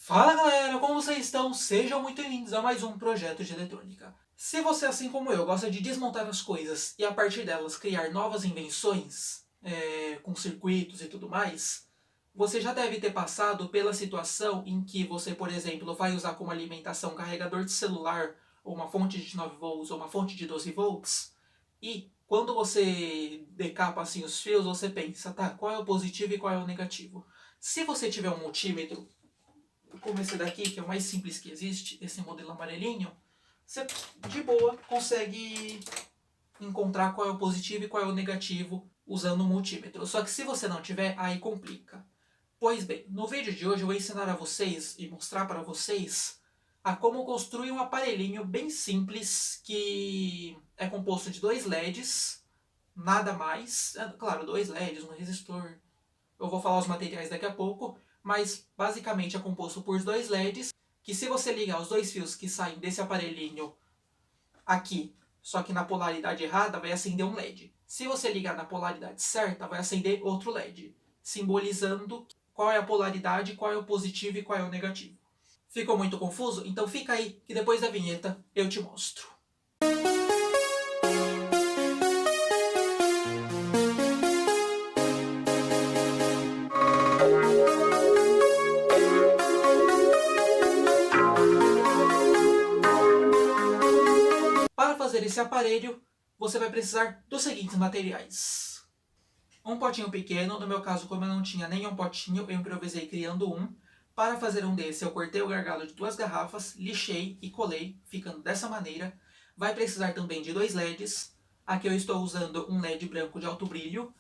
Fala galera, como vocês estão? Sejam muito bem-vindos a mais um projeto de eletrônica. Se você, assim como eu, gosta de desmontar as coisas e a partir delas criar novas invenções, com circuitos e tudo mais, você já deve ter passado pela situação em que você, por exemplo, vai usar como alimentação um carregador de celular, ou uma fonte de 9 volts, ou uma fonte de 12 volts, e quando você decapa assim os fios, você pensa, tá, qual é o positivo e qual é o negativo? Se você tiver um multímetro, como esse daqui, que é o mais simples que existe, esse modelo amarelinho, você de boa consegue encontrar qual é o positivo e qual é o negativo usando o multímetro. Só que se você não tiver, aí complica. Pois bem, no vídeo de hoje eu vou ensinar a vocês e mostrar para vocês a como construir um aparelhinho bem simples que é composto de dois LEDs, nada mais, claro, dois LEDs, um resistor. Eu vou falar os materiais daqui a pouco, mas basicamente é composto por dois LEDs, que se você ligar os dois fios que saem desse aparelhinho aqui, só que na polaridade errada, vai acender um LED. Se você ligar na polaridade certa, vai acender outro LED, simbolizando qual é a polaridade, qual é o positivo e qual é o negativo. Ficou muito confuso? Então fica aí, que depois da vinheta eu te mostro. Para fazer esse aparelho, você vai precisar dos seguintes materiais. Um potinho pequeno, no meu caso, como eu não tinha nenhum potinho, eu improvisei criando um. Para fazer um desse, eu cortei o gargalo de 2 garrafas, lixei e colei, ficando dessa maneira. Vai precisar também de 2 LEDs. Aqui eu estou usando um LED branco de alto brilho,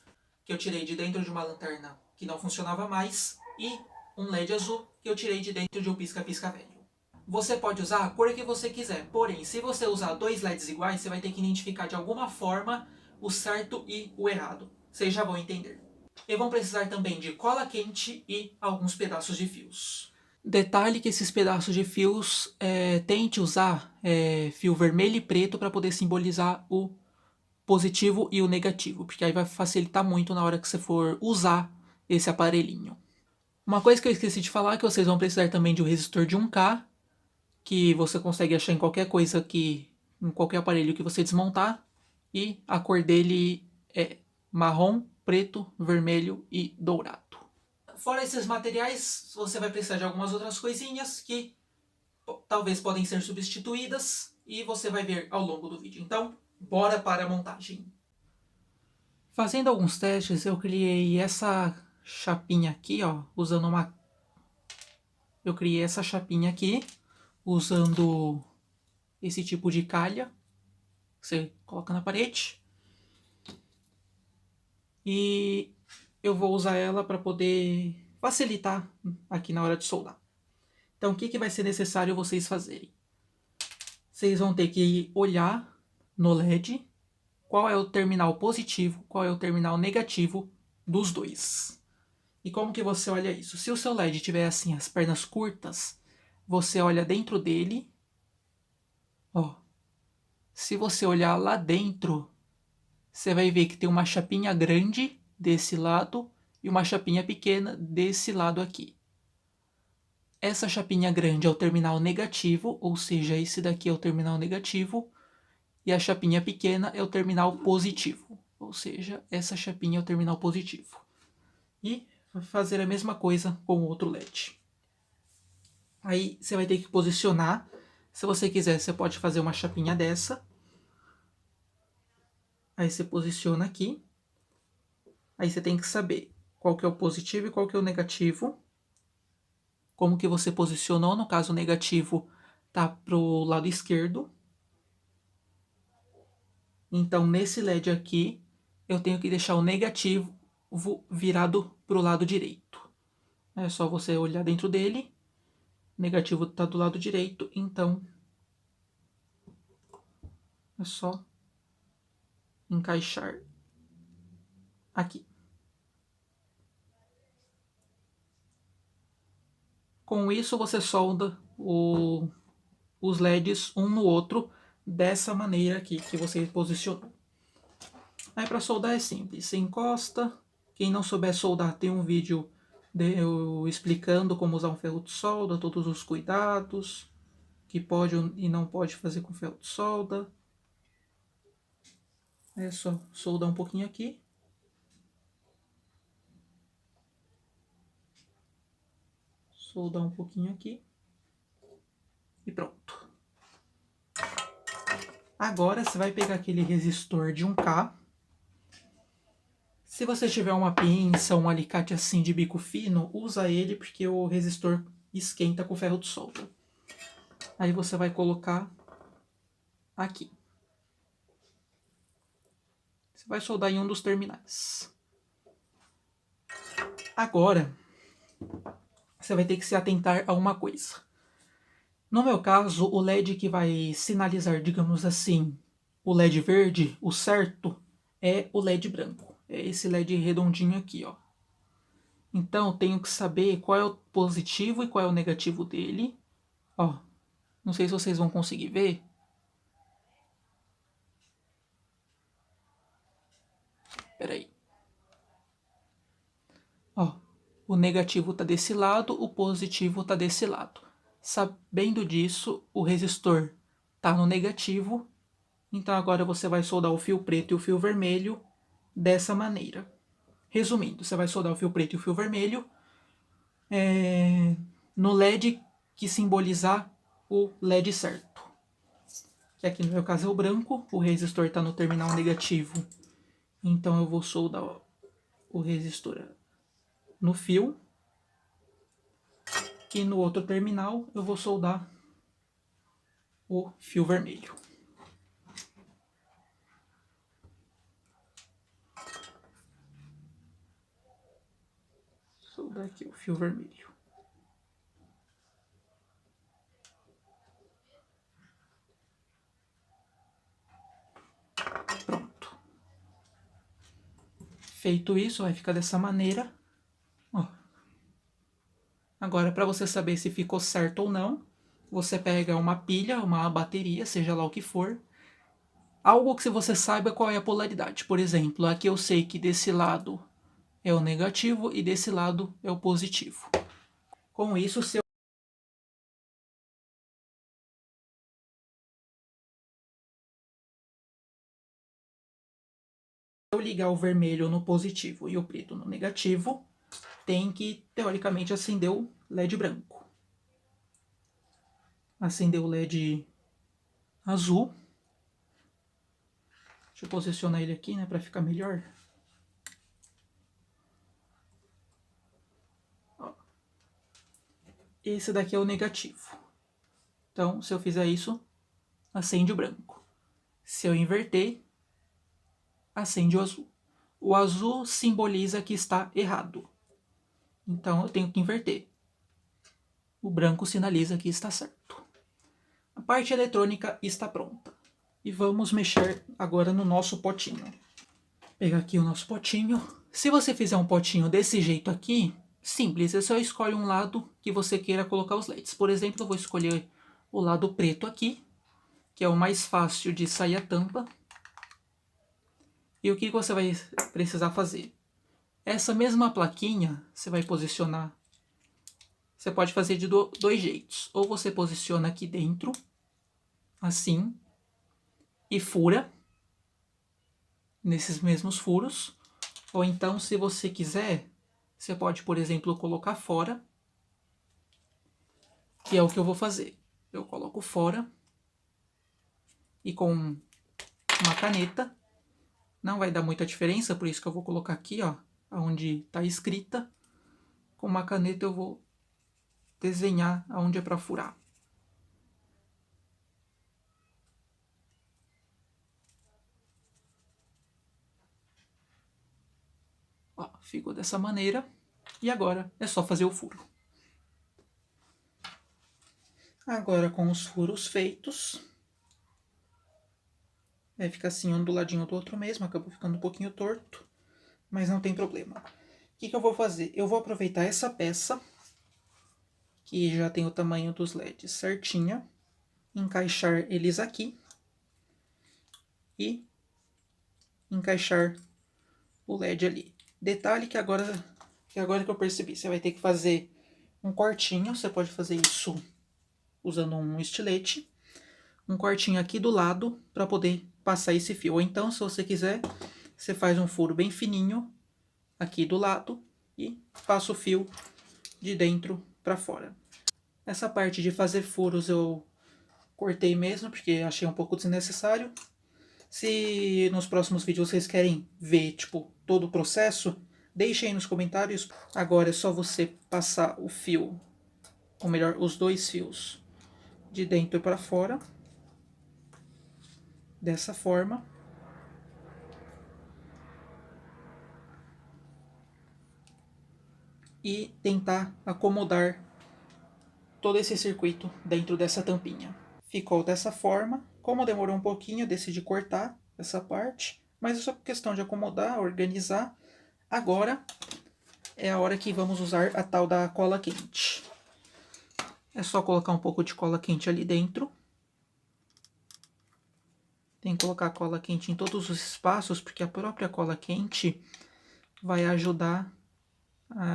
que eu tirei de dentro de uma lanterna que não funcionava mais, e um LED azul, que eu tirei de dentro de um pisca-pisca velho. Você pode usar a cor que você quiser, porém, se você usar 2 LEDs iguais, você vai ter que identificar de alguma forma o certo e o errado. Vocês já vão entender. E vão precisar também de cola quente e alguns pedaços de fios. Detalhe que esses pedaços de fios, tente usar fio vermelho e preto para poder simbolizar o positivo e o negativo, porque aí vai facilitar muito na hora que você for usar esse aparelhinho. Uma coisa que eu esqueci de falar é que vocês vão precisar também de um resistor de 1K, que você consegue achar em qualquer coisa em qualquer aparelho que você desmontar, e a cor dele é marrom, preto, vermelho e dourado. Fora esses materiais, você vai precisar de algumas outras coisinhas que talvez podem ser substituídas e você vai ver ao longo do vídeo. Então, bora para a montagem. Fazendo alguns testes, eu criei essa chapinha aqui, ó, usando uma... Eu criei essa chapinha aqui, usando esse tipo de calha. Você coloca na parede. E eu vou usar ela para poder facilitar aqui na hora de soldar. Então, o que vai ser necessário vocês fazerem? Vocês vão ter que olhar no LED qual é o terminal positivo, qual é o terminal negativo dos dois. E como que você olha isso? Se o seu LED tiver assim as pernas curtas, você olha dentro dele. Ó, se você olhar lá dentro, você vai ver que tem uma chapinha grande desse lado e uma chapinha pequena desse lado aqui. Essa chapinha grande é o terminal negativo, ou seja, esse daqui é o terminal negativo, e a chapinha pequena é o terminal positivo, ou seja, essa chapinha é o terminal positivo. E vai fazer a mesma coisa com o outro LED. Aí você vai ter que posicionar. Se você quiser, você pode fazer uma chapinha dessa. Aí você posiciona aqui. Aí você tem que saber qual que é o positivo e qual que é o negativo. Como que você posicionou, no caso o negativo tá pro lado esquerdo. Então nesse LED aqui, eu tenho que deixar o negativo virado pro lado direito. É só você olhar dentro dele. O negativo tá do lado direito, então é só encaixar aqui. Com isso você solda os LEDs um no outro dessa maneira aqui que você posicionou. Aí para soldar é simples, você encosta. Quem não souber soldar, tem um vídeo eu explicando como usar um ferro de solda, todos os cuidados que pode e não pode fazer com ferro de solda. É só soldar um pouquinho aqui. Soldar um pouquinho aqui. E pronto. Agora você vai pegar aquele resistor de 1K. Se você tiver uma pinça, um alicate assim de bico fino, usa ele porque o resistor esquenta com ferro de solda. Aí você vai colocar aqui. Você vai soldar em um dos terminais. Agora, você vai ter que se atentar a uma coisa. No meu caso, o LED que vai sinalizar, digamos assim, o LED verde, o certo, é o LED branco. É esse LED redondinho aqui, ó. Então, eu tenho que saber qual é o positivo e qual é o negativo dele. Ó, não sei se vocês vão conseguir ver. Espera aí. Ó, o negativo está desse lado, o positivo está desse lado. Sabendo disso, o resistor está no negativo. Então agora você vai soldar o fio preto e o fio vermelho dessa maneira. Resumindo, você vai soldar o fio preto e o fio vermelho no LED que simbolizar o LED certo. Que aqui no meu caso é o branco, o resistor está no terminal negativo. Então eu vou soldar o resistor no fio. E no outro terminal eu vou soldar o fio vermelho. Soldar aqui o fio vermelho. Pronto. Feito isso, vai ficar dessa maneira. Ó. Agora, para você saber se ficou certo ou não, você pega uma pilha, uma bateria, seja lá o que for, algo que você saiba qual é a polaridade. Por exemplo, aqui eu sei que desse lado é o negativo e desse lado é o positivo. Com isso, se eu ligar o vermelho no positivo e o preto no negativo, tem que, teoricamente, acender o LED branco. Acender o LED azul. Deixa eu posicionar ele aqui, né, para ficar melhor. Ó. Esse daqui é o negativo. Então, se eu fizer isso, acende o branco. Se eu inverter, acende o azul. O azul simboliza que está errado. Então, eu tenho que inverter. O branco sinaliza que está certo. A parte eletrônica está pronta. E vamos mexer agora no nosso potinho. Vou pegar aqui o nosso potinho. Se você fizer um potinho desse jeito aqui, simples, é só escolhe um lado que você queira colocar os LEDs. Por exemplo, eu vou escolher o lado preto aqui, que é o mais fácil de sair a tampa. E o que você vai precisar fazer? Essa mesma plaquinha, você vai posicionar. Você pode fazer de dois jeitos. Ou você posiciona aqui dentro, assim, e fura nesses mesmos furos. Ou então, se você quiser, você pode, por exemplo, colocar fora, que é o que eu vou fazer. Eu coloco fora e com uma caneta, não vai dar muita diferença, por isso que eu vou colocar aqui, ó, onde está escrita. Com uma caneta eu vou desenhar aonde é para furar. Ó, ficou dessa maneira. E agora é só fazer o furo. Agora com os furos feitos, vai ficar assim um do ladinho do outro mesmo, acabou ficando um pouquinho torto, mas não tem problema. O que eu vou fazer? Eu vou aproveitar essa peça, que já tem o tamanho dos LEDs certinha, encaixar eles aqui e encaixar o LED ali. Detalhe que agora Que agora que eu percebi, você vai ter que fazer um cortinho. Você pode fazer isso usando um estilete. Um cortinho aqui do lado para poder passar esse fio. Ou então, se você quiser, você faz um furo bem fininho aqui do lado e passa o fio de dentro para fora. Essa parte de fazer furos eu cortei mesmo, porque achei um pouco desnecessário. Se nos próximos vídeos vocês querem ver, tipo, todo o processo, deixem aí nos comentários. Agora é só você passar o fio, ou melhor, os dois fios, de dentro para fora. Dessa forma. E tentar acomodar todo esse circuito dentro dessa tampinha. Ficou dessa forma. Como demorou um pouquinho, eu decidi cortar essa parte. Mas é só questão de acomodar, organizar. Agora é a hora que vamos usar a tal da cola quente. É só colocar um pouco de cola quente ali dentro. Tem que colocar cola quente em todos os espaços, porque a própria cola quente vai ajudar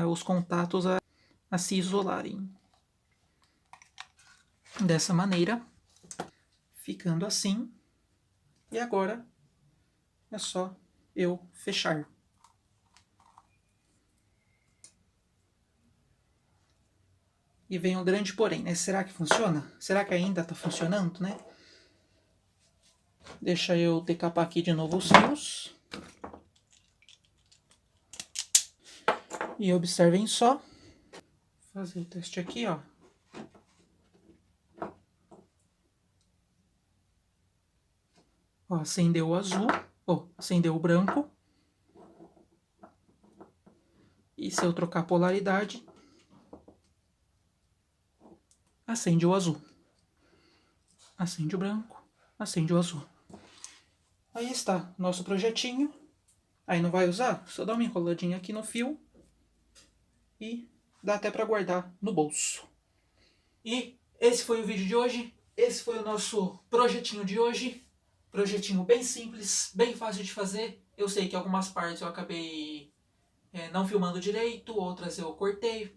os contatos a se isolarem. Dessa maneira, ficando assim. E agora é só eu fechar. E vem um grande porém, né? Será que funciona? Será que ainda tá funcionando, né? Deixa eu decapar aqui de novo os fios. E observem só. Vou fazer o teste aqui, ó. Ó, acendeu o azul. Ó, acendeu o branco. E se eu trocar a polaridade, acende o azul. Acende o branco, acende o azul. Aí está, nosso projetinho. Aí não vai usar? Só dá uma enroladinha aqui no fio. E dá até para guardar no bolso. E esse foi o vídeo de hoje. Esse foi o nosso projetinho de hoje. Projetinho bem simples, bem fácil de fazer. Eu sei que algumas partes eu acabei não filmando direito, outras eu cortei.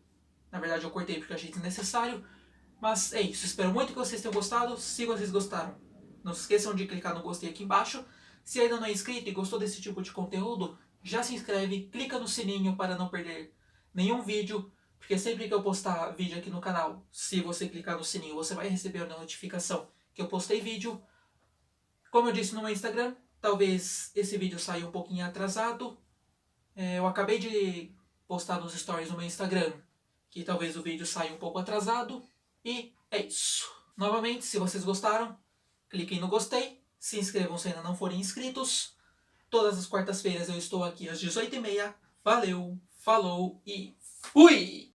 Na verdade eu cortei porque eu achei desnecessário. Mas é isso, espero muito que vocês tenham gostado. Se vocês gostaram, não se esqueçam de clicar no gostei aqui embaixo. Se ainda não é inscrito e gostou desse tipo de conteúdo, já se inscreve, clica no sininho para não perder nenhum vídeo. Porque sempre que eu postar vídeo aqui no canal, se você clicar no sininho, você vai receber a notificação que eu postei vídeo. Como eu disse no meu Instagram, talvez esse vídeo saia um pouquinho atrasado. Eu acabei de postar nos stories no meu Instagram que talvez o vídeo saia um pouco atrasado. E é isso. Novamente, se vocês gostaram, cliquem no gostei. Se inscrevam se ainda não forem inscritos. Todas as quartas-feiras eu estou aqui às 18h30. Valeu, falou e fui!